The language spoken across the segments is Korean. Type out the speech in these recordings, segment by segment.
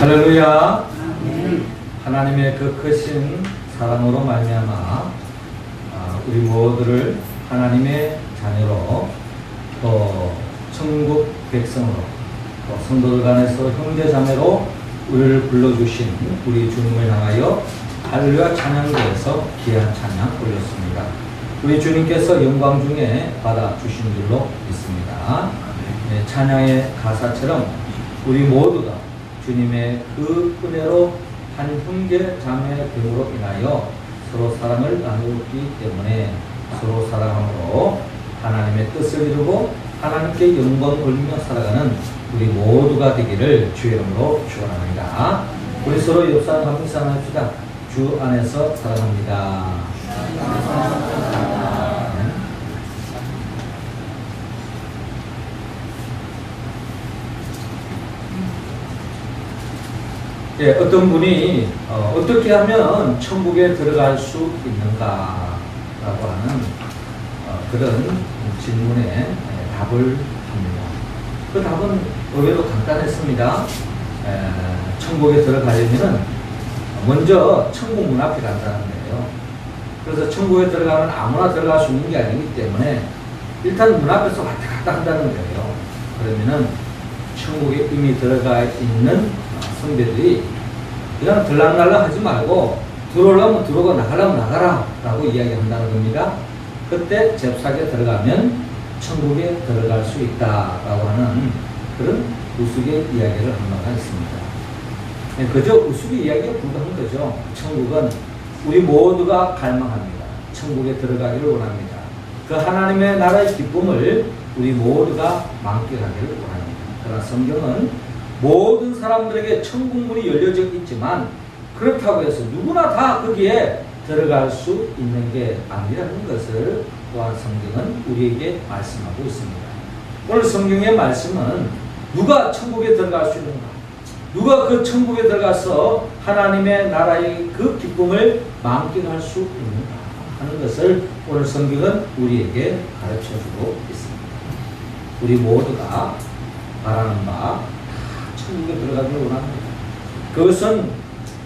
할렐루야. 하나님의 그 크신 사랑으로 말미암아 우리 모두를 하나님의 자녀로 또 천국 백성으로 또 성도들 간에서 형제 자매로 우리를 불러주신 우리 주님을 향하여 할렐루야 찬양대에서 귀한 찬양 올렸습니다. 우리 주님께서 영광 중에 받아주신 줄로 믿습니다. 네, 찬양의 가사처럼 우리 모두가 주님의 그 은혜로 한 형제 자매 됨으로 인하여 서로 사랑을 나누었기 때문에 서로 사랑함으로 하나님의 뜻을 이루고 하나님께 영광 올리며 살아가는 우리 모두가 되기를 주의 이름으로 축원합니다. 우리 서로 옆 사람 한 명 사랑합시다. 주 안에서 사랑합니다. 예, 어떤 분이 어떻게 하면 천국에 들어갈 수 있는가라고 하는 그런 질문에 답을 합니다. 그 답은 의외로 간단했습니다. 천국에 들어가려면 먼저 천국 문 앞에 간다는 거예요. 그래서 천국에 들어가면 아무나 들어갈 수 있는 게 아니기 때문에 일단 문 앞에서 왔다 갔다 한다는 거예요. 그러면은 천국에 이미 들어가 있는 성도들이 그냥 들락날락 하지 말고 들어오려면 들어오고 나가려면 나가라 라고 이야기한다는 겁니다. 그때 잽싸게 들어가면 천국에 들어갈 수 있다라고 하는 그런 우스갯 이야기를 한 바가 있습니다. 그저 우스갯 이야기가 불과한 거죠. 천국은 우리 모두가 갈망합니다. 천국에 들어가기를 원합니다. 그 하나님의 나라의 기쁨을 우리 모두가 만끽하기를 원합니다. 그러나 성경은 모든 사람들에게 천국문이 열려져 있지만 그렇다고 해서 누구나 다 거기에 들어갈 수 있는 게 아니라는 것을 또한 성경은 우리에게 말씀하고 있습니다. 오늘 성경의 말씀은 누가 천국에 들어갈 수 있는가? 누가 그 천국에 들어가서 하나님의 나라의 그 기쁨을 만끽할 수 있는가 하는 것을 오늘 성경은 우리에게 가르쳐주고 있습니다. 우리 모두가 바라는 바 천국에 들어가기를 원합니다. 그것은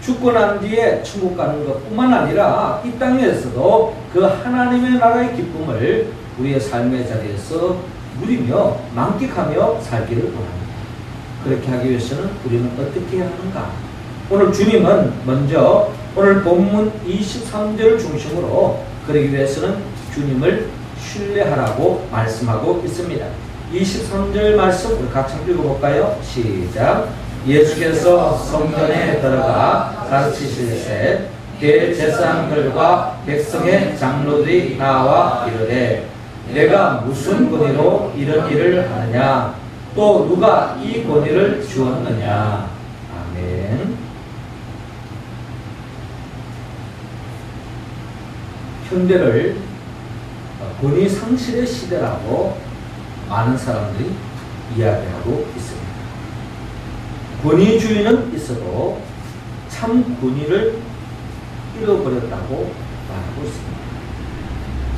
죽고 난 뒤에 천국 가는 것뿐만 아니라 이 땅에서도 그 하나님의 나라의 기쁨을 우리의 삶의 자리에서 누리며 만끽하며 살기를 원합니다. 그렇게 하기 위해서는 우리는 어떻게 해야 하는가? 오늘 주님은 먼저 오늘 본문 23절을 중심으로 그러기 위해서는 주님을 신뢰하라고 말씀하고 있습니다. 23절 말씀 우리 같이 읽어볼까요? 시작. 예수께서 성전에 들어가 가르치실세 대제사장들과 백성의 장로들이 나와 이르되 내가 무슨 권위로 이런 일을 하느냐 또 누가 이 권위를 주었느냐. 아멘. 현대를 권위 상실의 시대라고 많은 사람들이 이야기하고 있습니다. 권위주의는 있어도 참 권위를 잃어버렸다고 말하고 있습니다.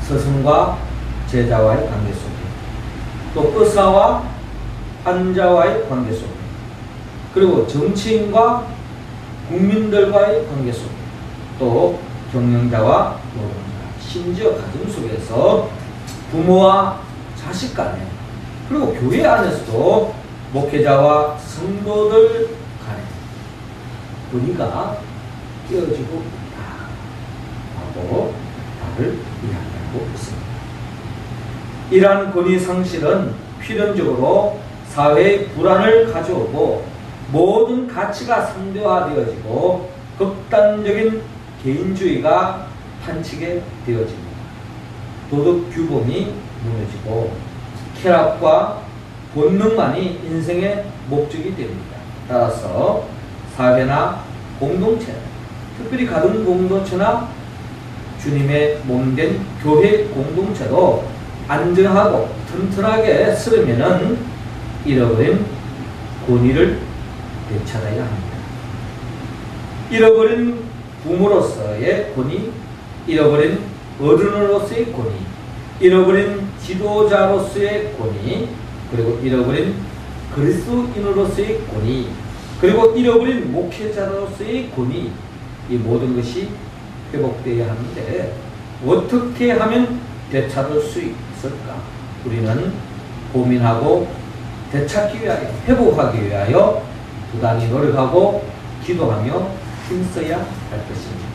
스승과 제자와의 관계 속에 또 의사와 환자와의 관계 속에 그리고 정치인과 국민들과의 관계 속에 또 경영자와 노동자 심지어 가정 속에서 부모와 자식 간에 그리고 교회 안에서도 목회자와 성도들 간에 권위가 깨어지고 있다고 답을 이야기하고 있습니다. 이러한 권위 상실은 필연적으로 사회의 불안을 가져오고 모든 가치가 상대화되어지고 극단적인 개인주의가 판치게 되어집니다. 도덕 규범이 무너지고 쾌락과 본능만이 인생의 목적이 됩니다. 따라서 사회나 공동체, 특별히 가정 공동체나 주님의 몸된 교회 공동체도 안정하고 튼튼하게 쓰려면은 잃어버린 권위를 되찾아야 합니다. 잃어버린 부모로서의 권위, 잃어버린 어른으로서의 권위, 잃어버린 지도자로서의 권위, 그리고 잃어버린 그리스도인으로서의 권위, 그리고 잃어버린 목회자로서의 권위, 이 모든 것이 회복되어야 하는데 어떻게 하면 되찾을 수 있을까? 우리는 고민하고 되찾기 위하여, 회복하기 위하여 부단히 노력하고 기도하며 힘써야 할 것입니다.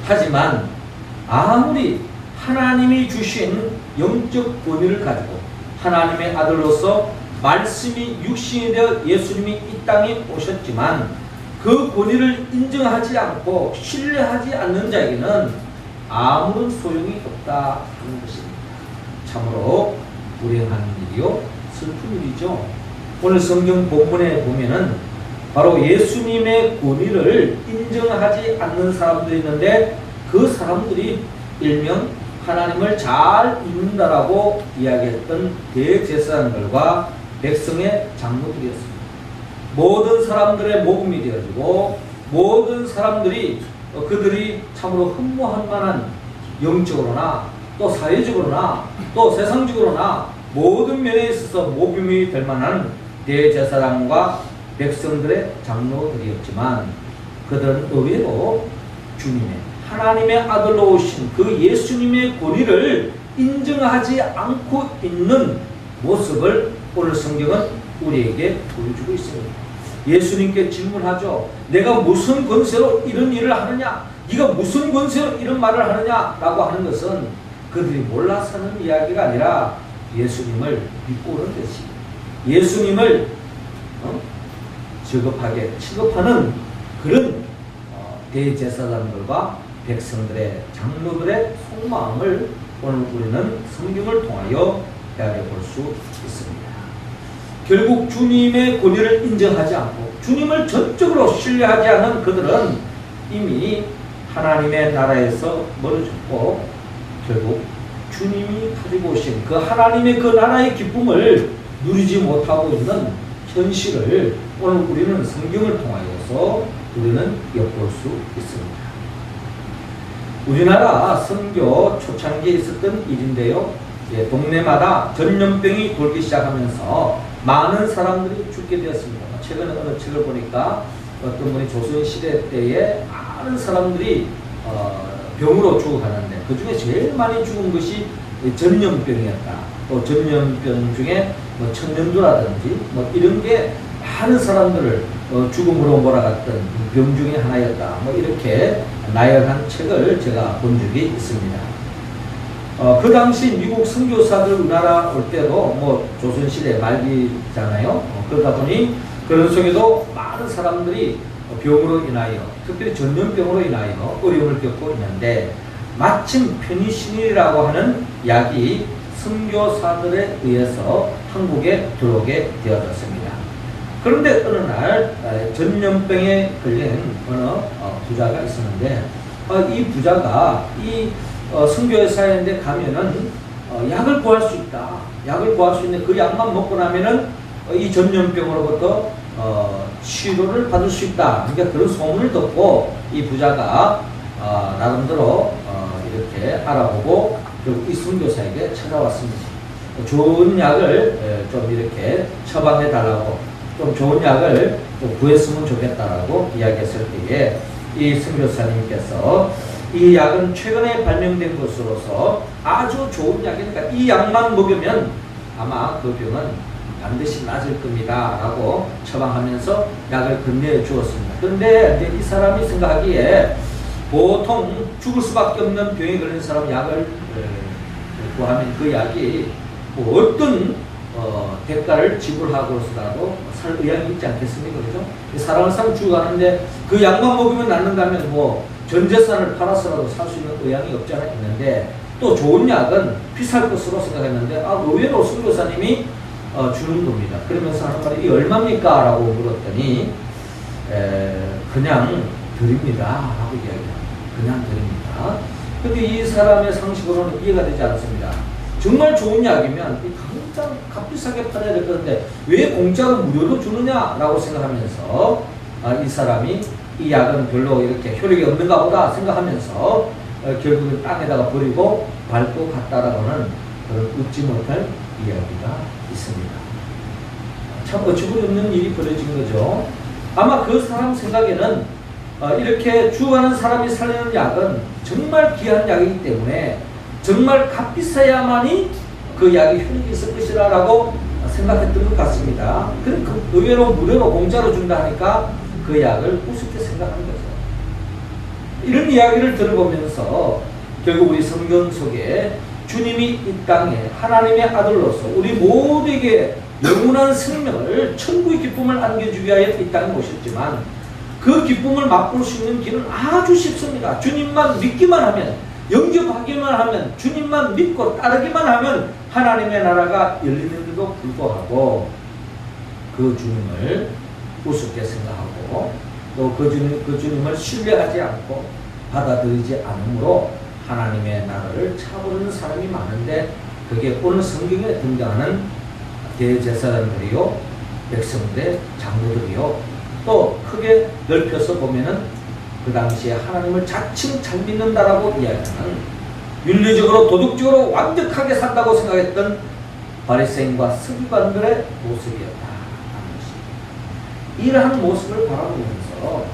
하지만 아무리 하나님이 주신 영적 권위를 가지고 하나님의 아들로서 말씀이 육신이 되어 예수님이 이 땅에 오셨지만 그 권위를 인정하지 않고 신뢰하지 않는 자에게는 아무런 소용이 없다 하는 것입니다. 참으로 불행한 일이요, 슬픈 일이죠. 오늘 성경 본문에 보면은 바로 예수님의 권위를 인정하지 않는 사람들이 있는데 그 사람들이 일명 하나님을 잘 믿는다라고 이야기했던 대제사장들과 백성의 장로들이었습니다. 모든 사람들의 모범이 되어지고 모든 사람들이 그들이 참으로 흠모할 만한 영적으로나 또 사회적으로나 또 세상적으로나 모든 면에 있어서 모범이 될 만한 대제사장과 백성들의 장로들이었지만 그들은 의외로 주님의 하나님의 아들로 오신 그 예수님의 권위를 인정하지 않고 있는 모습을 오늘 성경은 우리에게 보여주고 있습니다. 예수님께 질문하죠. 내가 무슨 권세로 이런 일을 하느냐? 네가 무슨 권세로 이런 말을 하느냐? 라고 하는 것은 그들이 몰라서 하는 이야기가 아니라 예수님을 믿고 오는 것이 예수님을 저급하게 취급하는 그런 대제사장들과 백성들의 장로들의 속마음을 오늘 우리는 성경을 통하여 헤아려 볼 수 있습니다. 결국 주님의 권위를 인정하지 않고 주님을 전적으로 신뢰하지 않은 그들은 이미 하나님의 나라에서 멀어졌고 결국 주님이 가지고 오신 그 하나님의 그 나라의 기쁨을 누리지 못하고 있는 현실을 오늘 우리는 성경을 통하여서 우리는 엿볼 수 있습니다. 우리나라 선교 초창기에 있었던 일인데요. 동네마다 전염병이 돌기 시작하면서 많은 사람들이 죽게 되었습니다. 최근에 어느 책을 보니까 어떤 분이 조선시대 때에 많은 사람들이 병으로 죽어가는데 그 중에 제일 많이 죽은 것이 전염병이었다. 또 전염병 중에 뭐 천연두라든지 뭐 이런 게 많은 사람들을 죽음으로 몰아갔던 병 중에 하나였다. 뭐 이렇게 나열한 책을 제가 본 적이 있습니다. 그 당시 미국 선교사들 우리나라 올 때도 뭐 조선시대 말기잖아요. 그러다 보니 그런 속에도 많은 사람들이 병으로 인하여 특별히 전염병으로 인하여 어려움을 겪고 있는데 마침 페니실린이라고 하는 약이 선교사들에 의해서 한국에 들어오게 되어졌습니다. 그런데 어느 날 전염병에 걸린 어느 부자가 있었는데 이 부자가 이 선교사인데 가면은 약을 구할 수 있다. 약을 구할 수 있는 그 약만 먹고 나면은 이 전염병으로부터 치료를 받을 수 있다. 그러니까 그런 소문을 듣고 이 부자가 나름대로 이렇게 알아보고 결국 이 선교사에게 찾아왔습니다. 좋은 약을 좀 이렇게 처방해 달라고 좀 좋은 약을 좀 구했으면 좋겠다라고 이야기했을 때에 이 선교사님께서 이 약은 최근에 발명된 것으로서 아주 좋은 약이니까 이 약만 먹으면 아마 그 병은 반드시 나을 겁니다 라고 처방하면서 약을 건네어 주었습니다. 그런데 이제 이 사람이 생각하기에 보통 죽을 수밖에 없는 병에 걸린 사람 약을 구하면 그 약이 뭐 어떤 대가를 지불하고서라도 살 의향이 있지 않겠습니까? 그죠? 사람을 상 죽어가는데 그 약만 먹으면 낫는다면 뭐 전 재산을 팔아서라도 살 수 있는 의향이 없지 않아 있는데 또 좋은 약은 비쌀 것으로 생각했는데 의외로 선교사님이 주는 겁니다. 그러면서 하는 말이 이 얼마입니까? 라고 물었더니 그냥 드립니다 라고 이야기합니다. 그냥 드립니다. 근데 이 사람의 상식으로는 이해가 되지 않습니다. 정말 좋은 약이면 당장 값비싸게 팔아야 될 건데 왜 공짜로 무료로 주느냐라고 생각하면서 이 사람이 이 약은 별로 이렇게 효력이 없는가 보다 생각하면서 결국은 땅에다가 버리고 밟고 갔다라고는 그런 웃지 못할 이야기가 있습니다. 참 어처구니없는 일이 벌어진 거죠. 아마 그 사람 생각에는 이렇게 죽어가는 사람이 살리는 약은 정말 귀한 약이기 때문에 정말 값비싸야만이 그 약이 효력이 있을 것이라고 생각했던 것 같습니다. 그러니까 의외로 무료로 공짜로 준다 하니까 그 약을 우습게 생각하는 거죠. 이런 이야기를 들어보면서 결국 우리 성경 속에 주님이 이 땅에 하나님의 아들로서 우리 모두에게 영원한 생명을 천국의 기쁨을 안겨주기 위하여 이 땅에 오셨지만 그 기쁨을 맛볼 수 있는 길은 아주 쉽습니다. 주님만 믿기만 하면, 영접하기만 하면, 주님만 믿고 따르기만 하면 하나님의 나라가 열리는데도 불구하고 그 주님을 우습게 생각하고 또 그 주님을 신뢰하지 않고 받아들이지 않으므로 하나님의 나라를 차버리는 사람이 많은데 그게 오늘 성경에 등장하는 대제사장들이요, 백성들의 장로들이요, 또 크게 넓혀서 보면은 그 당시에 하나님을 자칭 잘 믿는다라고 이야기하는 윤리적으로 도덕적으로 완벽하게 산다고 생각했던 바리새인과 서기관들의 모습이었다 하는 것입니다. 이러한 모습을 바라보면서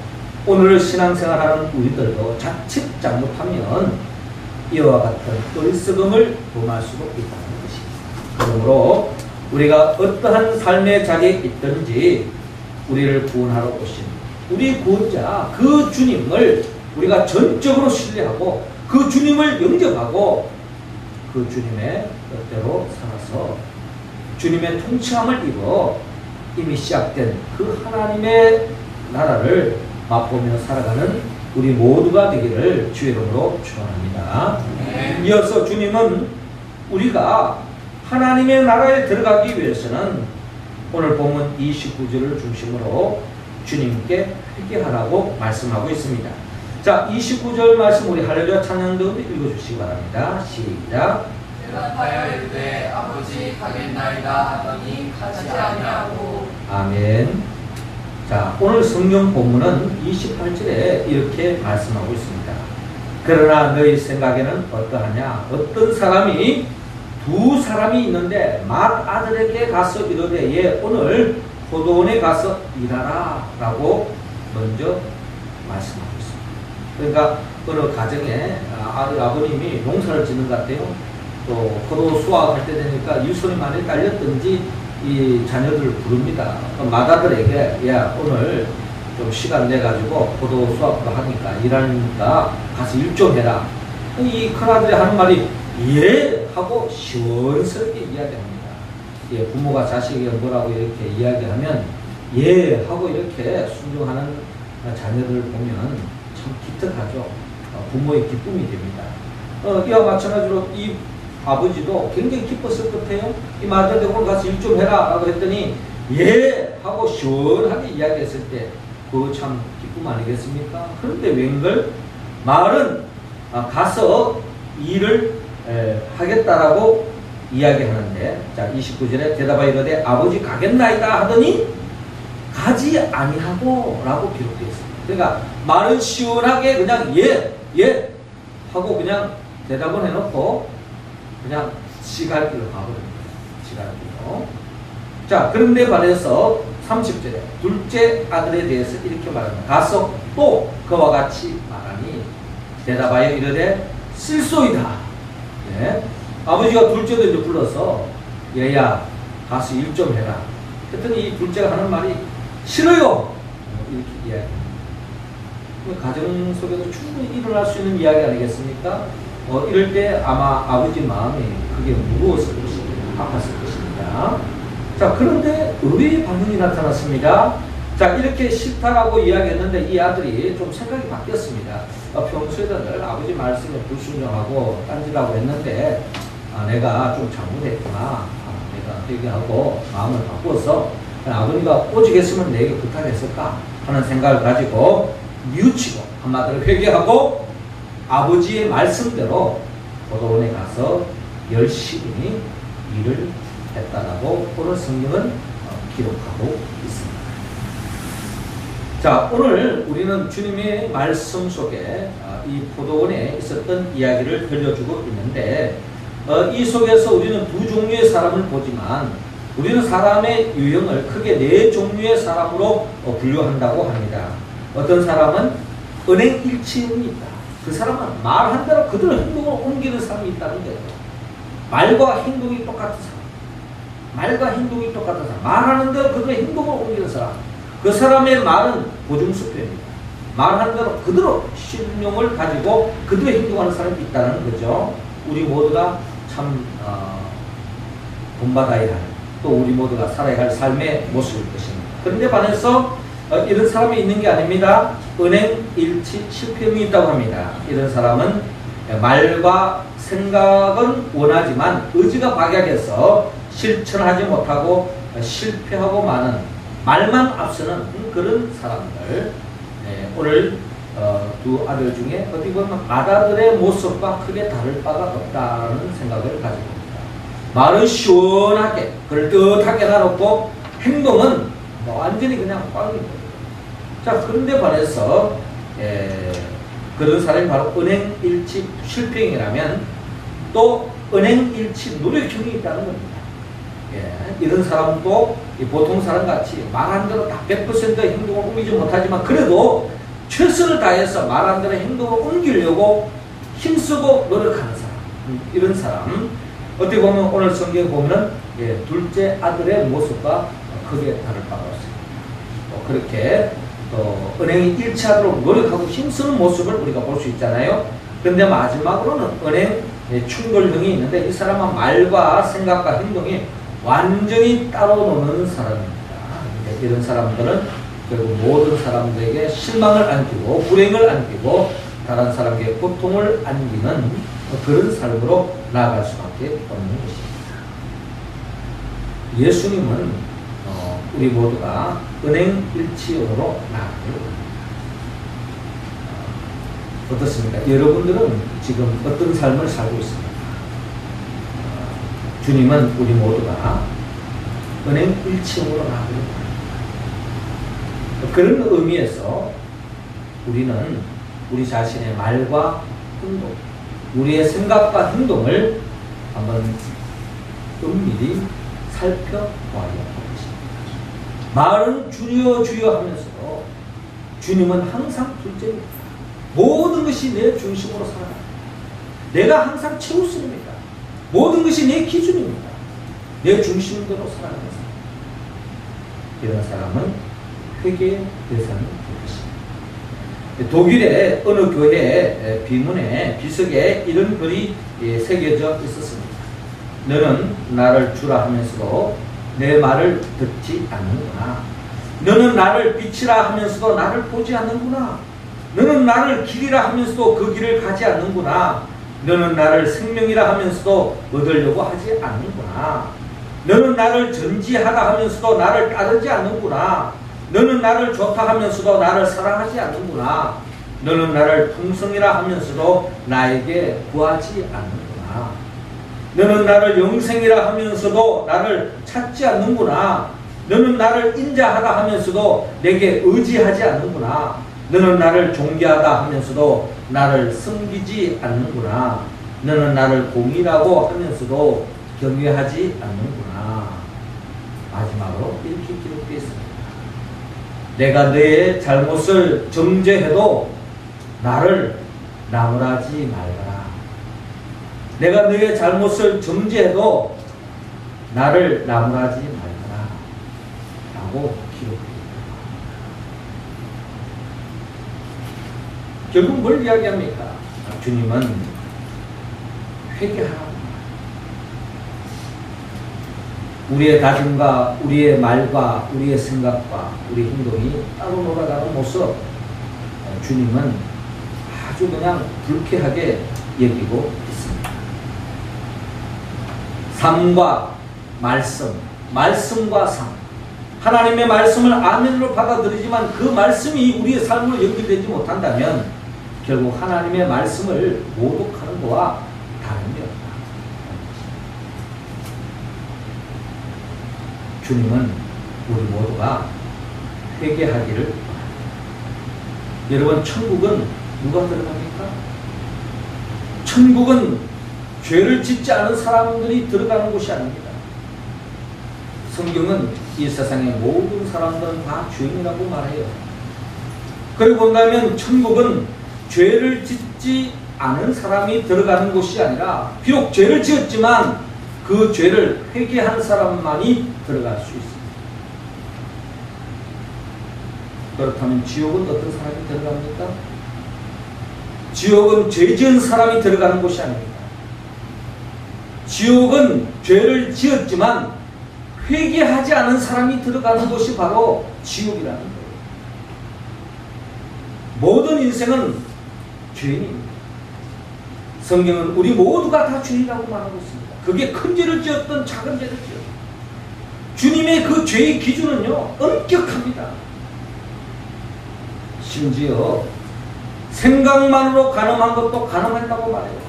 오늘 신앙생활하는 우리들도 자칫 잘못하면 이와 같은 어리석음을 범할 수도 있다는 것입니다. 그러므로 우리가 어떠한 삶의 자리에 있든지 우리를 구원하러 오신 우리 구원자 그 주님을 우리가 전적으로 신뢰하고 그 주님을 영접하고 그 주님의 뜻대로 살아서 주님의 통치함을 입어 이미 시작된 그 하나님의 나라를 맛보며 살아가는 우리 모두가 되기를 주의 이름으로 축원합니다. 이어서 주님은 우리가 하나님의 나라에 들어가기 위해서는 오늘 본문 29절을 중심으로 주님께 회개하라고 말씀하고 있습니다. 자, 29절 말씀 우리 할렐루야 찬양도 읽어주시기 바랍니다. 시작. 대답하여 이르되 아버지 가겠나이다 하더니 가지 아니하고. 아멘. 자, 오늘 성경 본문은 28절에 이렇게 말씀하고 있습니다. 그러나 너희 생각에는 어떠하냐? 어떤 사람이 두 사람이 있는데 맏아들에게 가서 이르되 얘 오늘 포도원에 가서 일하라 라고 먼저 말씀하고 있습니다. 그러니까 어느 가정에 아버님이 농사를 짓는 것 같아요. 또 포도 수확할 때 되니까 유손이 많이 딸렸든지 이 자녀들을 부릅니다. 맏아들에게 야 오늘 좀 시간 내가지고 포도 수확도 하니까 일하니까 가서 일 좀 해라. 이 큰아들이 하는 말이 예 하고 시원스럽게 이야기합니다. 예, 부모가 자식에게 뭐라고 이렇게 이야기하면 예 하고 이렇게 순종하는 자녀들을 보면 참 기특하죠. 부모의 기쁨이 됩니다. 이와 마찬가지로 이 아버지도 굉장히 기뻤을 것 같아요. 이 맏아들 오늘 가서 일 좀 해라 라고 했더니 예 하고 시원하게 이야기했을 때 그거 참 기쁨 아니겠습니까? 그런데 웬걸 말은 가서 일을 하겠다라고 이야기하는데, 자 29절에 대답하여 이르되 아버지 가겠나이다 하더니 가지 아니하고 라고 기록되어 있습니다. 그러니까 말은 시원하게 그냥 예 하고 그냥 대답을 해놓고 그냥 지갈 길로 가버립니다. 지갈 길로. 자, 그런데 반해서 30절에 둘째 아들에 대해서 이렇게 말합니다. 가서 또 그와 같이 말하니 대답하여 이르되 쓸소이다. 예. 아버지가 둘째도 이제 불러서 얘야 가서 일 좀 해라. 그랬더니 이 둘째가 하는 말이 싫어요. 이렇게 이야기합니다. 가정 속에서 충분히 일어날 수 있는 이야기 아니겠습니까? 이럴 때 아마 아버지 마음이 그게 무거웠을 것입니다. 아팠을 것입니다. 자, 그런데 의외의 반응이 나타났습니다. 자, 이렇게 싫다라고 이야기했는데 이 아들이 좀 생각이 바뀌었습니다. 평소에는 늘 아버지 말씀에 불순종하고 딴지라고 했는데 내가 좀 잘못했구나. 내가 회개하고 마음을 바꿔서 아버지가 오직했으면 내게 부탁했을까 하는 생각을 가지고 뉘우치고 한마디로 회개하고 아버지의 말씀대로 포도원에 가서 열심히 일을 했다라고 오늘 성경은 기록하고 있습니다. 자, 오늘 우리는 주님의 말씀 속에 이 포도원에 있었던 이야기를 들려주고 있는데 이 속에서 우리는 두 종류의 사람을 보지만 우리는 사람의 유형을 크게 네 종류의 사람으로 분류한다고 합니다. 어떤 사람은 은행일치형이 있다. 그 사람은 말한 대로 그대로 행동을 옮기는 사람이 있다는 거예요. 말과 행동이 똑같은 사람. 말과 행동이 똑같은 사람. 말하는 대로 그대로 행동을 옮기는 사람. 그 사람의 말은 보증수표입니다. 말하는 대로 그대로 신용을 가지고 그대로 행동하는 사람이 있다는 거죠. 우리 모두가 참 본받아야 할, 또 우리 모두가 살아야 할 삶의 모습일 것입니다. 그런데 반해서 이런 사람이 있는 게 아닙니다. 은행일치 실패형이 있다고 합니다. 이런 사람은 말과 생각은 원하지만 의지가 박약해서 실천하지 못하고 실패하고 마는, 말만 앞서는 그런 사람들. 오늘 두 아들 중에 어떻게 보면 아들의 모습과 크게 다를 바가 없다는 생각을 가지고 있습니다. 말은 시원하게 그럴듯하게 나놓고 행동은 완전히 그냥 꽝입니다. 자, 그런데 반해서 그런 사람이 바로 은행일치 실패형이라면 또 은행일치 노력형이 있다는 겁니다. 이런 사람도 보통 사람같이 말한 대로 다 100% 행동을 옮기지 못하지만 그래도 최선을 다해서 말한 대로 행동을 옮기려고 힘쓰고 노력하는 사람. 이런 사람. 어떻게 보면 오늘 성경에 보면 둘째 아들의 모습과 크게 다를 바가 없습니다. 그렇게 은행이 일치하도록 노력하고 힘쓰는 모습을 우리가 볼 수 있잖아요. 그런데 마지막으로는 은행 충돌형이 있는데 이 사람은 말과 생각과 행동이 완전히 따로 노는 사람입니다. 이런 사람들은 결국 모든 사람들에게 실망을 안기고 불행을 안기고 다른 사람에게 고통을 안기는 그런 삶으로 나아갈 수밖에 없는 것입니다. 예수님은 우리 모두가 은행일치형으로 나아가길 원합니다. 어떻습니까? 여러분들은 지금 어떤 삶을 살고 있습니까? 주님은 우리 모두가 은행일치형으로 나아가길 원합니다. 그런 의미에서 우리는 우리 자신의 말과 행동, 우리의 생각과 행동을 한번 은밀히 살펴봐야 하겠습니다. 말은 주여 주여 하면서도 주님은 항상 둘째입니다. 모든 것이 내 중심으로 살아갑니다. 내가 항상 최우선입니다. 모든 것이 내 기준입니다. 내 중심대로 살아가는 사람. 이런 사람은 회개의 대상이 될 것입니다. 독일의 어느 교회 비문에 비석에 이런 글이 새겨져 있었습니다. 너는 나를 주라 하면서도 내 말을 듣지 않는구나. 너는 나를 빛이라 하면서도 나를 보지 않는구나. 너는 나를 길이라 하면서도 그 길을 가지 않는구나. 너는 나를 생명이라 하면서도 얻으려고 하지 않는구나. 너는 나를 전지하다 하면서도 나를 따르지 않는구나. 너는 나를 좋다 하면서도 나를 사랑하지 않는구나. 너는 나를 풍성이라 하면서도 나에게 구하지 않는구나. 너는 나를 영생이라 하면서도 나를 찾지 않는구나. 너는 나를 인자하다 하면서도 내게 의지하지 않는구나. 너는 나를 존귀하다 하면서도 나를 섬기지 않는구나. 너는 나를 공의라고 하면서도 경외하지 않는구나. 마지막으로 이렇게 기록되어 있습니다. 내가 너의 잘못을 정죄해도 나를 나무라지 말거라. 내가 너의 잘못을 정죄해도 나를 나무라지 말거라. 라고 기록합니다. 결국 뭘 이야기합니까? 주님은 회개하라. 우리의 다짐과 우리의 말과 우리의 생각과 우리 행동이 따로 놀아가는 모습, 주님은 아주 그냥 불쾌하게 여기고 있습니다. 삶과 말씀, 말씀과 삶. 하나님의 말씀을 아멘으로 받아들이지만 그 말씀이 우리의 삶으로 연결되지 못한다면 결국 하나님의 말씀을 모독하는 것과 다름이 없다. 주님은 우리 모두가 회개하기를 바랍니다. 여러분, 천국은 누가 들어갑니까? 천국은 죄를 짓지 않은 사람들이 들어가는 곳이 아닙니다. 성경은 이 세상의 모든 사람들은 다 죄인이라고 말해요. 그리고 본다면 천국은 죄를 짓지 않은 사람이 들어가는 곳이 아니라 비록 죄를 지었지만 그 죄를 회개한 사람만이 들어갈 수 있습니다. 그렇다면 지옥은 어떤 사람이 들어갑니까? 지옥은 죄 지은 사람이 들어가는 곳이 아닙니다. 지옥은 죄를 지었지만 회개하지 않은 사람이 들어가는 곳이 바로 지옥이라는 거예요. 모든 인생은 죄인입니다. 성경은 우리 모두가 다 죄인이라고 말하고 있습니다. 그게 큰 죄를 지었던 작은 죄를 지었던 주님의 그 죄의 기준은요 엄격합니다. 심지어 생각만으로 간음한 것도 간음했다고 말해요.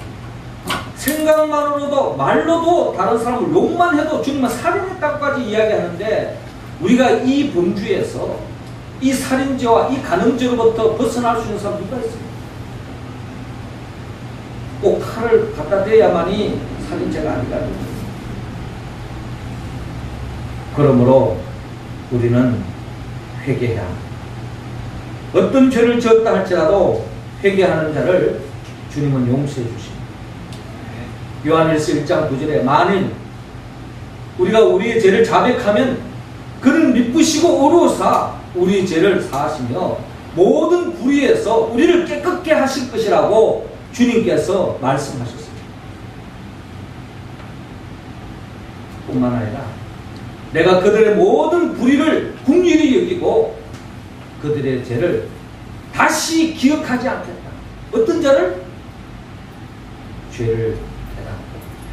생각만으로도 말로도 다른 사람을 욕만 해도 주님은 살인했다고까지 이야기하는데 우리가 이 범주에서 이 살인죄와 이 간음죄로부터 벗어날 수 있는 사람 누가 있습니까? 꼭 칼을 갖다 대야만이 살인죄가 아니거든요. 그러므로 우리는 회개해야 합니다. 어떤 죄를 지었다 할지라도 회개하는 자를 주님은 용서해 주십니다. 요한일서 1장 9절에 만일 우리가 우리의 죄를 자백하면 그는 미쁘시고 의로우사 우리의 죄를 사하시며 모든 불의에서 우리를 깨끗게 하실 것이라고 주님께서 말씀하셨습니다. 뿐만 아니라 내가 그들의 모든 불의를 긍휼히 여기고 그들의 죄를 다시 기억하지 않겠다. 어떤 자를? 죄를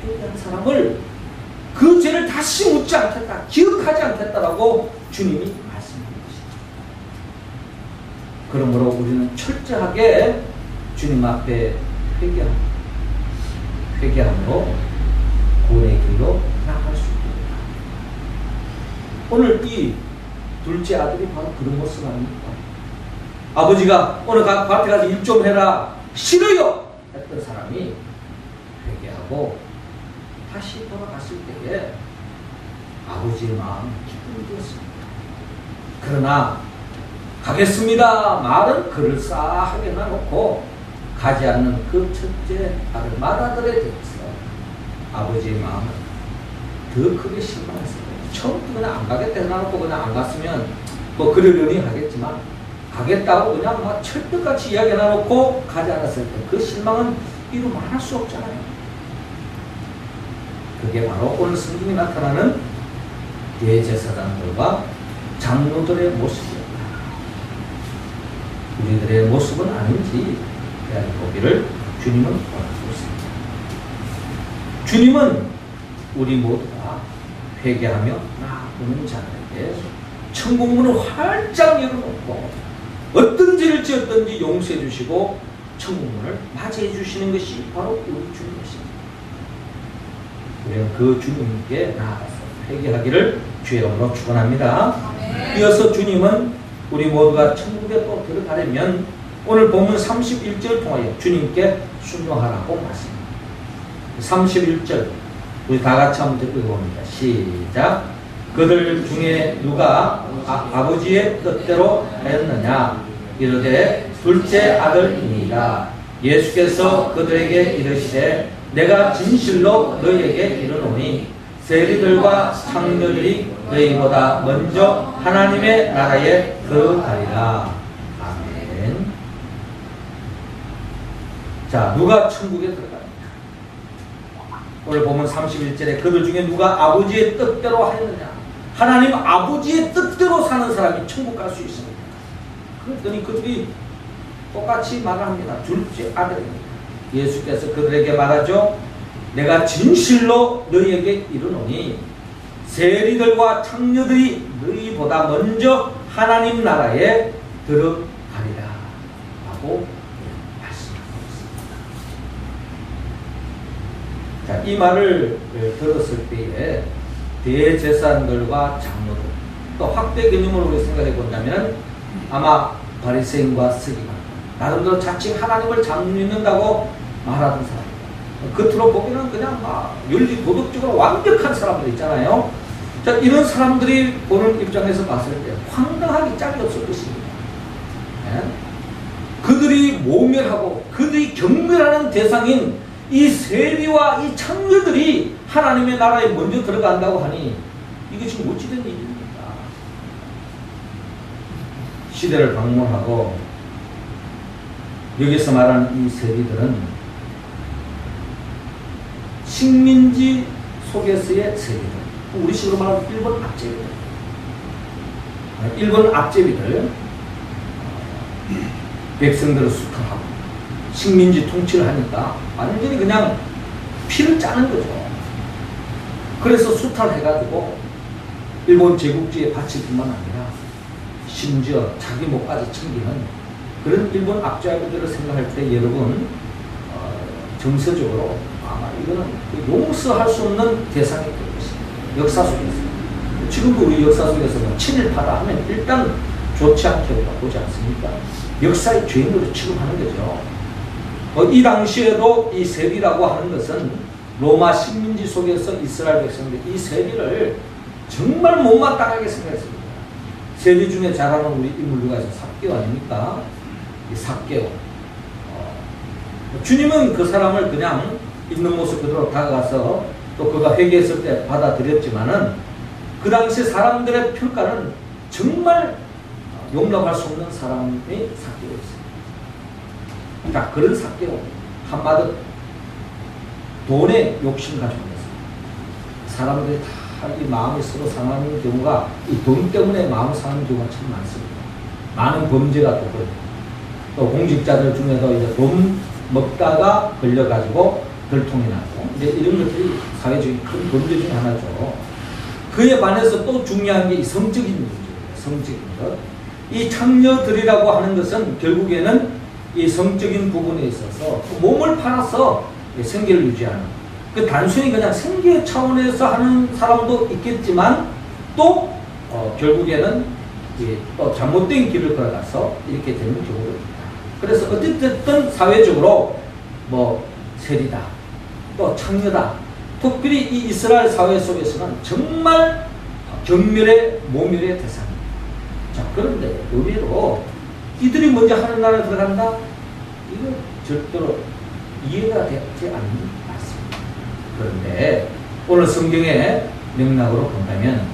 회개한 사람을 그 죄를 다시 묻지 않겠다. 기억하지 않겠다라고 주님이 말씀하신 것입니다. 그러므로 우리는 철저하게 주님 앞에 회개함으로 구원의 길로 나아갈 수 있습니다. 오늘 이 둘째 아들이 바로 그런 모습 아닙니까? 아버지가 오늘 밭에 가서 일 좀 해라. 싫어요! 했던 사람이 회개하고 다시 돌아갔을 때에 아버지의 마음이 기쁨이 되었습니다. 그러나 가겠습니다. 말은 그럴싸하게 놔놓고 가지 않는 그 첫째 아들 맏아들에 대해서 아버지의 마음은 더 크게 실망했습니다. 처음부터 그냥 안 가겠다 해놔놓고 그냥 안 갔으면 뭐 그러려니 하겠지만 가겠다고 그냥 막 철떡같이 이야기 해놔놓고 가지 않았을 때 그 실망은 이루 말할 수 없잖아요. 그게 바로 오늘 성경에 나타나는 대제사장들과 장로들의 모습이었다. 우리들의 모습은 아닌지 대한 보기를 주님은 원하고 있습니다. 주님은 우리 모두가 회개하며 나아오는 자들에게 천국문을 활짝 열어놓고 어떤 죄를 지었든지 용서해 주시고 천국문을 맞이해 주시는 것이 바로 우리 주님이십니다. 우리는 그 주님께 나아가서 회개하기를 주의 이름으로 축원합니다. 이어서 주님은 우리 모두가 천국에 또 들어가려면 오늘 본문 31절 통하여 주님께 순종하라고 말씀합니다. 31절 우리 다 같이 한번 읽어봅니다. 시작. 그들 중에 누가 아버지의 뜻대로 하였느냐 이르되 둘째 아들입니다. 예수께서 그들에게 이르시되 내가 진실로 너희에게 이르노니 세리들과 창녀들이 너희보다 먼저 하나님의 나라에 들어가리라. 아멘. 자, 누가 천국에 들어갑니까? 오늘 보면 31절에 그들 중에 누가 아버지의 뜻대로 하였느냐. 하나님 아버지의 뜻대로 사는 사람이 천국 갈 수 있습니다. 그랬더니 그들이 똑같이 말을 합니다. 둘째 아들입니다. 예수께서 그들에게 말하죠. 내가 진실로 너희에게 이르노니 세리들과 창녀들이 너희보다 먼저 하나님 나라에 들어가리라 라고 말씀하고 있습니다. 자, 이 말을 들었을 때에 대제사장들과 장로들 또 확대 개념으로 우리 생각해 본다면 아마 바리새인과 서기관 나름대로 자칭 하나님을 잘 믿는다고 말하던 사람입니다. 겉으로 보기에는 그냥 막 윤리 도덕적으로 완벽한 사람들 있잖아요. 자, 이런 사람들이 보는 입장에서 봤을 때 황당하기 짝이 없을 것입니다. 예? 그들이 모멸하고 그들이 경멸하는 대상인 이 세리와 이 창녀들이 하나님의 나라에 먼저 들어간다고 하니 이게 지금 어찌된 일입니까? 시대를 방문하고 여기서 말하는 이 세리들은 식민지 속에서의 세리들, 우리 식으로 말하면 일본 앞제비들, 일본 앞제비들, 백성들을 수탈하고 식민지 통치를 하니까 완전히 그냥 피를 짜는 거죠. 그래서 수탈해가지고 일본 제국주의에 바칠 뿐만 아니라 심지어 자기 목까지 챙기는 그런 일본 앞제비들을 생각할 때 여러분 정서적으로 아마 이거는 용서할 수 없는 대상이 될 것입니다. 역사 속에서. 지금도 우리 역사 속에서 뭐 친일파다 하면 일단 좋지 않게 보지 않습니까? 역사의 죄인으로 취급하는 거죠. 이 당시에도 이 세리라고 하는 것은 로마 식민지 속에서 이스라엘 백성들 이 세리를 정말 못마땅하게 생각했습니다. 세리 중에 잘하는 우리 인물 누가 있어? 삭개오 아닙니까? 이 삭개오. 주님은 그 사람을 그냥 있는 모습 그대로 다가가서 또 그가 회개했을 때 받아들였지만은 그 당시 사람들의 평가는 정말 용납할 수 없는 사람이 삭개오였습니다. 자, 그런 삭개오 한마디 돈에 욕심 가지고 있습니다. 사람들이 다 이 마음이 서로 상하는 경우가 이 돈 때문에 마음 상하는 경우가 참 많습니다. 많은 범죄가 또 공직자들 중에도 이제 돈 먹다가 걸려가지고 결통이 나고 이제 이런 것들이 사회적인 큰 범죄 중에 하나죠. 그에 반해서 또 중요한 게 이 성적인 문제예요. 성적인 것. 이 창녀들이라고 하는 것은 결국에는 이 성적인 부분에 있어서 몸을 팔아서 생계를 유지하는 그 단순히 그냥 생계 차원에서 하는 사람도 있겠지만 또 결국에는 또 잘못된 길을 걸어가서 이렇게 되는 경우도 있다. 그래서 어쨌든 사회적으로 뭐 세리다 또 창녀다 특별히 이 이스라엘 사회 속에서는 정말 경멸의 모멸의 대상입니다. 자, 그런데 의외로 이들이 먼저 하는 나라에 들어간다? 이거 절대로 이해가 되지 않는 말씀입니다. 그런데 오늘 성경의 맥락으로 본다면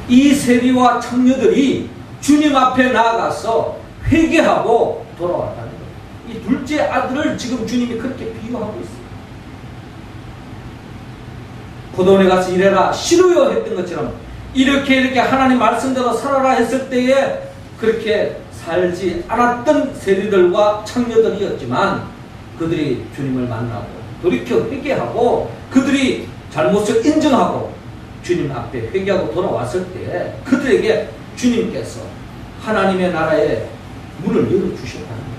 이 세리와 창녀들이 주님 앞에 나아가서 회개하고 돌아왔다는 거예요. 이 둘째 아들을 지금 주님이 그렇게 비유하고 있어요. 포도원에 가서 일해라 싫어요 했던 것처럼 이렇게 하나님 말씀대로 살아라 했을 때에 그렇게 살지 않았던 세리들과 창녀들이었지만 그들이 주님을 만나고 돌이켜 회개하고 그들이 잘못을 인정하고 주님 앞에 회개하고 돌아왔을 때 그들에게 주님께서 하나님의 나라에 문을 열어주셨다는 거예요.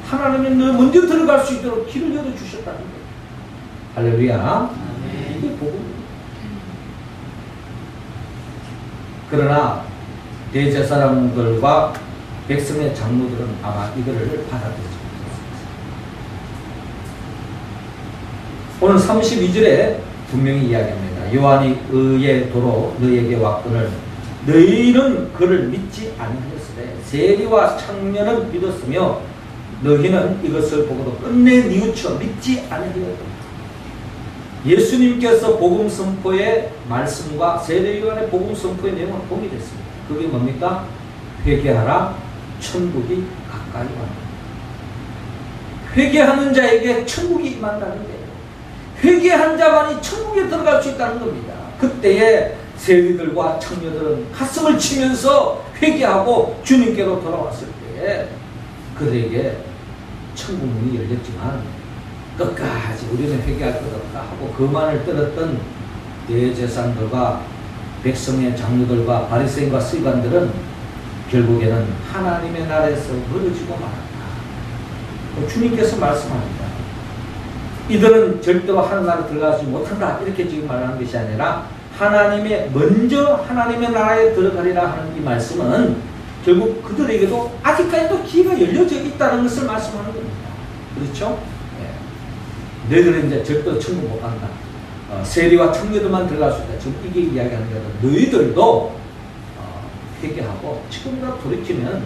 하나님의 너 먼저 들어갈 수 있도록 길을 열어주셨다는 거예요. 할렐루야. 이게 복음입니다. 그러나 대제사장들과 백성의 장로들은 아마 이거를 받아들이지 못했습니다. 오늘 32절에 분명히 이야기합니다. 요한이 의의 도로 너희에게 왔거늘 너희는 그를 믿지 아니하였으되 세리와 창녀는 믿었으며 너희는 이것을 보고도 끝내 뉘우쳐 믿지 아니하였다. 예수님께서 복음 선포의 말씀과 세례요한의 복음 선포의 내용은 동일했습니다. 그게 뭡니까? 회개하라 천국이 가까이 왔다. 회개하는 자에게 천국이 임한다는 거예요. 회개한 자만이 천국에 들어갈 수 있다는 겁니다. 그때에 세리들과 창녀들은 가슴을 치면서 회개하고 주님께로 돌아왔을 때에 그들에게 천국 문이 열렸지만 끝까지 우리는 회개할 것 없다 하고 그만을 떨었던 대제사장들과 백성의 장로들과 바리새인과 서기관들은 결국에는 하나님의 나라에서 멀어지고 말았다. 주님께서 말씀합니다. 이들은 절대로 하나님 나라에 들어가지 못한다. 이렇게 지금 말하는 것이 아니라 먼저 하나님의 나라에 들어가리라 하는 이 말씀은 결국 그들에게도 아직까지도 기회가 열려져 있다는 것을 말씀하는 겁니다. 그렇죠? 네. 너희들은 이제 절대로 천국 못 간다. 세리와 청교도만 들어갈 수 있다. 지금 이게 이야기하는 거다. 너희들도 회개하고 지금이라도 돌이키면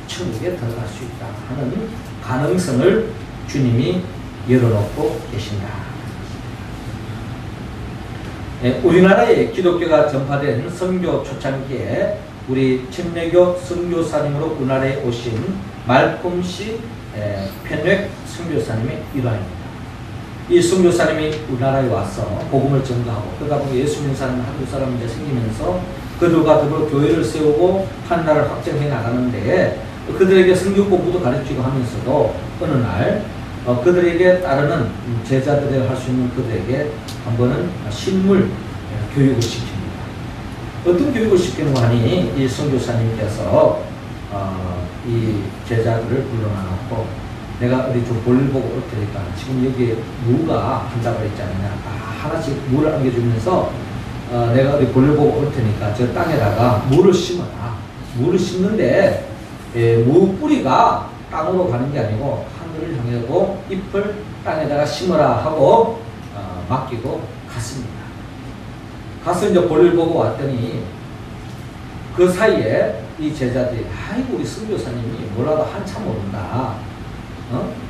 천국에 들어갈 수 있다 하는 가능성을 주님이 열어놓고 계신다. 우리나라에 기독교가 전파된 선교 초창기에 우리 침례교 선교사님으로 우리나라에 오신 말콤 씨 편획 선교사님의 일환입니다. 이 선교사님이 우리나라에 와서 복음을 전가하고 그러다 보니 예수 믿는 사람 한국 사람이 이제 생기면서 그들과 더불어 교회를 세우고 한 나라를 확장해 나가는데 그들에게 성경 공부도 가르치고 하면서도 어느 날 그들에게 따르는 제자들이 할 수 있는 그들에게 한 번은 실물 교육을 시킵니다. 어떤 교육을 시키는가 하니 이 선교사님께서 이 제자들을 불러놔놓고 내가 어디 좀 볼일 보고 올 테니까 지금 여기에 무가 한다고 했지 않느냐. 하나씩 무를 안겨주면서 내가 어디 볼일 보고 올 테니까 저 땅에다가 무를 심어라. 무를 심는데 무 뿌리가 땅으로 가는 게 아니고 하늘을 향하고 잎을 땅에다가 심어라 하고 맡기고 갔습니다. 가서 이제 볼일 보고 왔더니 그 사이에 이 제자들이 아이고 우리 선교사님이 몰라도 한참 모른다.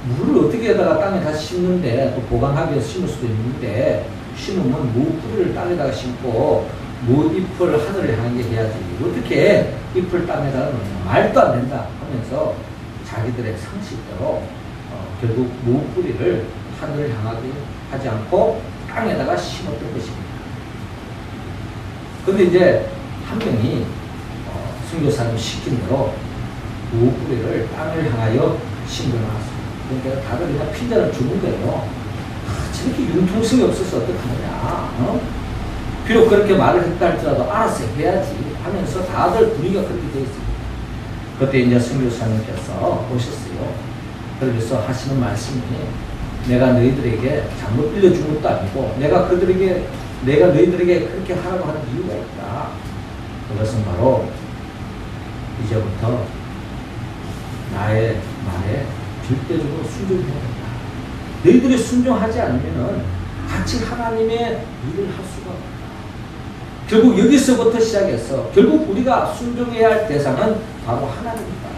물을 어떻게 해다가 땅에다 심는데 또 보관하기 위해서 심을 수도 있는데 심으면 무 뿌리를 땅에다가 심고 무 잎을 하늘을 향하게 해야지 어떻게 잎을 땅에다가 넣냐 말도 안 된다 하면서 자기들의 상식대로 결국 무 뿌리를 하늘을 향하게 하지 않고 땅에다가 심었던 것입니다. 그런데 이제 한 명이 선교사님 시킨 대로 무 뿌리를 땅을 향하여 심겨놨습니다. 그러니까 다들 그냥 핀잔을 주는 거예요. 저렇게 융통성이 없어서 어떡하느냐. 비록 그렇게 말을 했다 할지라도 알아서 해야지 하면서 다들 분위기가 그렇게 되어 있습니다. 그때 이제 선교사님께서 오셨어요. 그러면서 하시는 말씀이 내가 너희들에게 잘못 빌려준 것도 아니고 내가 너희들에게 그렇게 하라고 하는 이유가 있다. 그것은 바로 이제부터 나의 말에 절대적으로 순종해야 된다. 너희들이 순종하지 않으면 같이 하나님의 일을 할 수가 없다. 결국 여기서부터 시작해서 결국 우리가 순종해야 할 대상은 바로 하나님이다.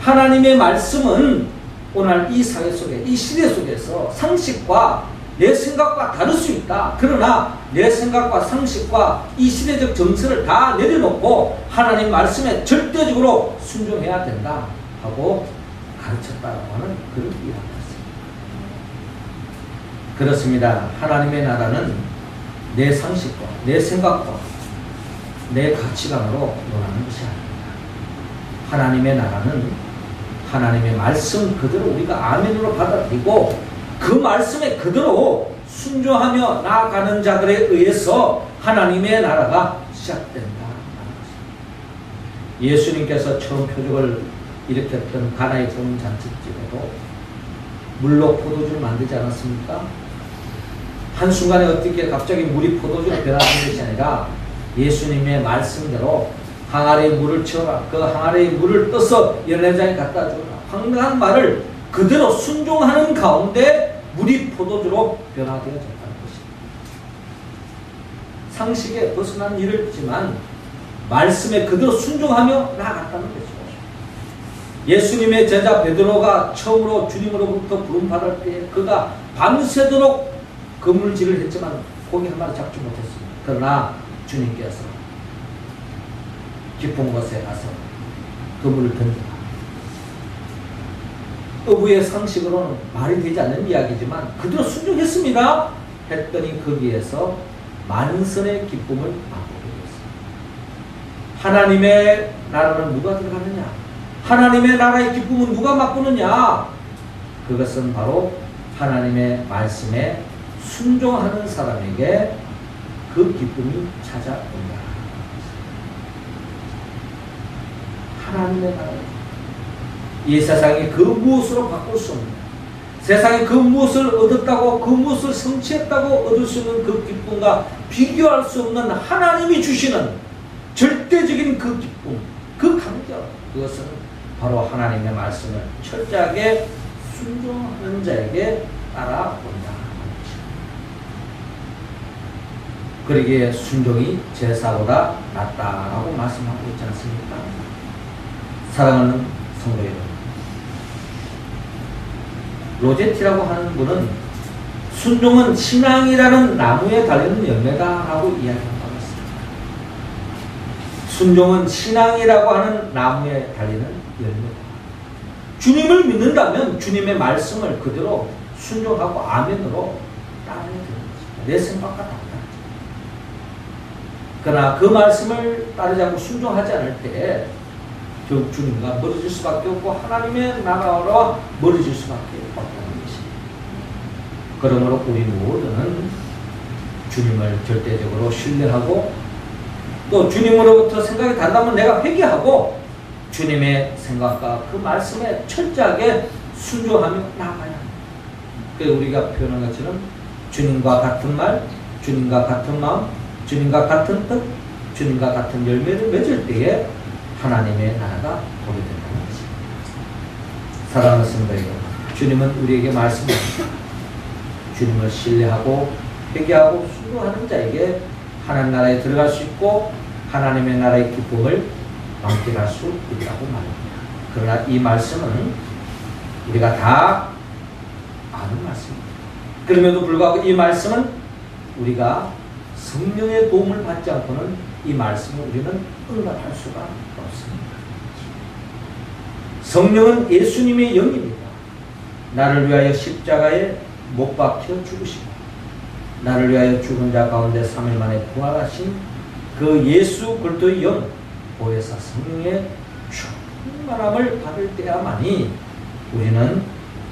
하나님의 말씀은 오늘 이 사회 속에 이 시대 속에서 상식과 내 생각과 다를 수 있다. 그러나 내 생각과 상식과 이 시대적 정서를 다 내려놓고 하나님 말씀에 절대적으로 순종해야 된다 하고 가르쳤다고 하는 그런 이야기였습니다. 그렇습니다. 하나님의 나라는 내 상식과 내 생각과 내 가치관으로 논하는 것이 아닙니다. 하나님의 나라는 하나님의 말씀 그대로 우리가 아멘으로 받아들이고 그 말씀에 그대로 순종하며 나아가는 자들에 의해서 하나님의 나라가 시작된다. 예수님께서 처음 표적을 일으켰던 가나의 결혼 잔치집에도 물로 포도주를 만들지 않았습니까? 한순간에 어떻게 갑자기 물이 포도주로 변하는 것이 아니라 예수님의 말씀대로 항아리에 물을 채워라. 그 항아리에 물을 떠서 연회장에 갖다 주라. 황당한 말을 그대로 순종하는 가운데 물이 포도주로 변화되어졌다는 것입니다. 상식에 벗어난 일을 했지만 말씀에 그대로 순종하며 나아갔다는 것이죠. 예수님의 제자 베드로가 처음으로 주님으로부터 부름받을 때 그가 밤새도록 그물질을 했지만 고기 한 마리 잡지 못했습니다. 그러나 주님께서 깊은 곳에 가서 그물을 던지라. 어부의 상식으로는 말이 되지 않는 이야기지만 그대로 순종했습니다. 했더니 거기에서 만선의 기쁨을 맛보게 되었습니다. 하나님의 나라는 누가 들어가느냐? 하나님의 나라의 기쁨은 누가 맛보느냐? 그것은 바로 하나님의 말씀에 순종하는 사람에게 그 기쁨이 찾아온다. 하나님의 나라. 이 세상이 그 무엇으로 바꿀 수 없는, 세상이 그 무엇을 얻었다고 그 무엇을 성취했다고 얻을 수 있는 그 기쁨과 비교할 수 없는 하나님이 주시는 절대적인 그 기쁨, 그 감격, 그것은 바로 하나님의 말씀을 철저하게 순종하는 자에게 따라온다. 그러기에 순종이 제사보다 낫다라고 말씀하고 있지 않습니까? 사랑하는 성도 여러분, 로제티라고 하는 분은 순종은 신앙이라는 나무에 달리는 열매다라고 이야기한 바가 있습니다. 순종은 신앙이라고 하는 나무에 달리는 열매다. 주님을 믿는다면 주님의 말씀을 그대로 순종하고 아멘으로 따르는 것입니다. 내 생각과 다르다. 그러나 그 말씀을 따르지 않고 순종하지 않을 때 결국 주님과 멀어질 수밖에 없고 하나님의 나라와 멀어질 수밖에 없다는 것입니다. 그러므로 우리 모두는 주님을 절대적으로 신뢰하고 또 주님으로부터 생각이 다르다면 내가 회개하고 주님의 생각과 그 말씀에 철저하게 순종하며 나아가야 합니다. 그래서 우리가 표현한 것처럼 주님과 같은 말, 주님과 같은 마음, 주님과 같은 뜻, 주님과 같은 열매를 맺을 때에 하나님의 나라가 보게 된다는 것입니다. 사랑하는 성도 여러분, 주님은 우리에게 말씀합니다. 주님을 신뢰하고 회개하고 순종하는 자에게 하나님 나라에 들어갈 수 있고 하나님의 나라의 기쁨을 만끽할 수 있다고 말합니다. 그러나 이 말씀은 우리가 다 아는 말씀입니다. 그럼에도 불구하고 이 말씀은 우리가 성령의 도움을 받지 않고는 이 말씀을 우리는 응답할 수가 없습니다. 성령은 예수님의 영입니다. 나를 위하여 십자가에 못 박혀 죽으시고 나를 위하여 죽은 자 가운데 3일 만에 부활하신 그 예수 그리스도의 영 보혜사 성령의 충만함을 받을 때야만이 우리는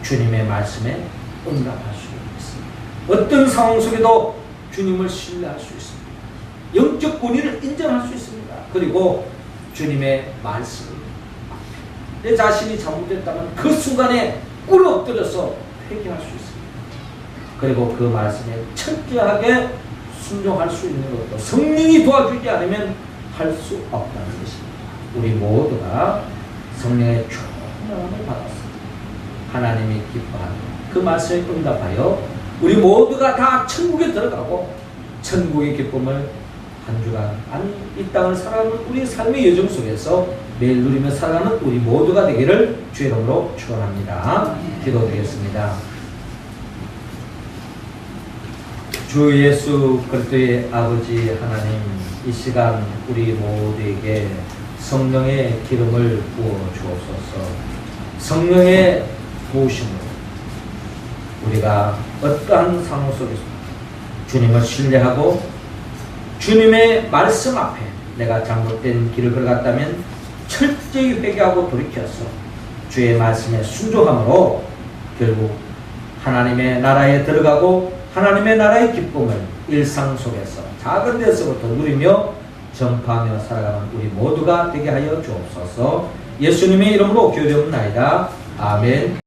주님의 말씀에 응답할 수 있습니다. 어떤 상황 속에도 주님을 신뢰할 수 있습니다. 영적 권위를 인정할 수 있습니다. 그리고 주님의 말씀을 내 자신이 잘못됐다면 그 순간에 꿇어 엎드려서 회개할 수 있습니다. 그리고 그 말씀에 철저하게 순종할 수 있는 것도 성령이 도와주지 않으면 할 수 없다는 것입니다. 우리 모두가 성령의 충만함을 받았습니다. 하나님이 기뻐하는 그 말씀에 응답하여 우리 모두가 다 천국에 들어가고 천국의 기쁨을 한 주간 아니 이 땅을 살아가는 우리 삶의 여정 속에서 매일 누리며 살아가는 우리 모두가 되기를 주의 이름으로 축원합니다. 기도드리겠습니다. 주 예수 그리스도의 아버지 하나님, 이 시간 우리 모두에게 성령의 기름을 부어 주옵소서. 성령의 도우심으로 우리가 어떠한 상황 속에서 주님을 신뢰하고 주님의 말씀 앞에 내가 잘못된 길을 걸어갔다면 철저히 회개하고 돌이켜서 주의 말씀에 순종함으로 결국 하나님의 나라에 들어가고 하나님의 나라의 기쁨을 일상 속에서 작은 데서부터 누리며 전파하며 살아가는 우리 모두가 되게 하여 주옵소서. 예수님의 이름으로 기도드리옵나이다. 아멘.